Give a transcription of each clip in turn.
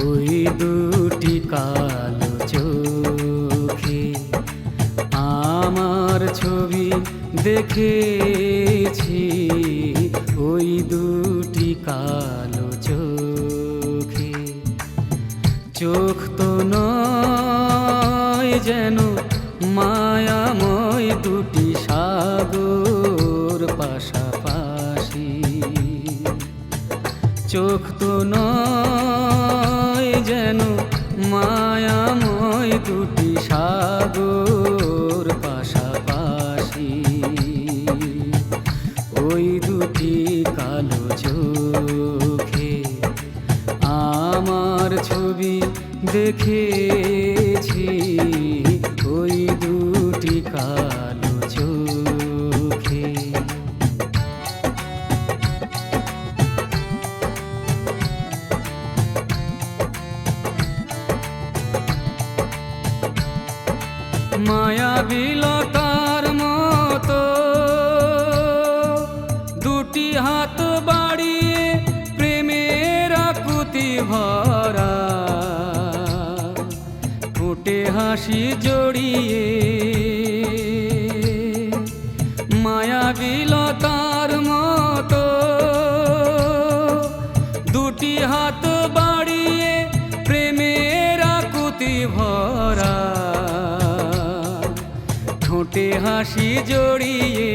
ওই দুটি কালো চোখে আমার ছবি দেখেছি, ওই দুটি কালো চোখে। চোখ তো নয় যেন মায়াময় দুটি সাগর পাশাপাশি, চোখ তো নয় যেন মায়াময় দুটি সাগর পাশাপাশি। ওই দুটি কালো চোখে আমার ছবি দেখেছি, ওই দুটি কালো চোখে। মায়াবিলতার মতো দুটি হাত বাড়িয়ে প্রেমের আকুতি ভরা, ঠোঁটে হাসি জড়িয়ে। মায়াবিলতার মতো দুটি হাত বাড়িয়ে প্রেমের আকুতি ভরা, ঠোঁটে হাসি জড়িয়ে।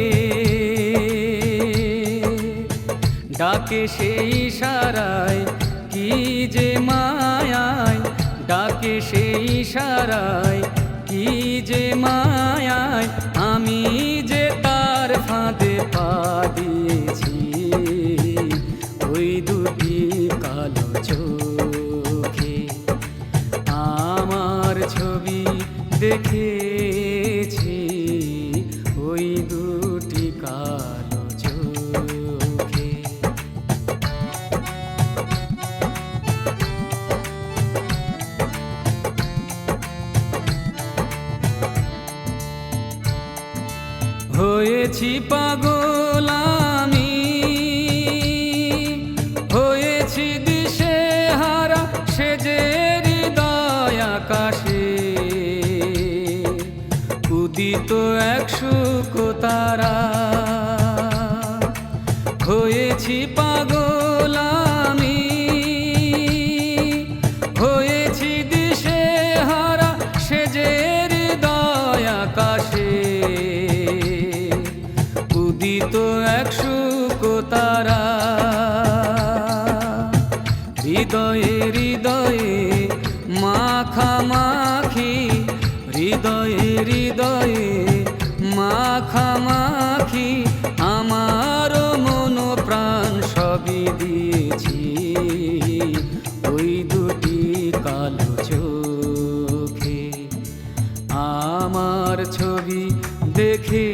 ডাকে সেই ইশারায় কি যে মায়ায়, ডাকে সেই ইশারায় কি যে মায়ায়, আমি যে তার ফাঁদে পা দিয়েছি। ওই দুটি কালো চোখে আমার ছবি দেখেছি, ওই দুটি কালো চোখে। হয়েছি পাগল আমি, হয়েছি দিশেহারা সেজে হৃদয় আকাশে। উদিত এক শুকতারা হয়েছি পাগল আমি, হয়েছি দিশেহারা সেজে হৃদয় আকাশে। উদিত এক শুকতারা হৃদয়ে হৃদয়ে মাখামাখি, হৃদয়ে হৃদয়ে মাখামাখি। আমার মন প্রাণ সবই দিয়েছি, ওই দুটি কালো চোখে আমার ছবি দেখে।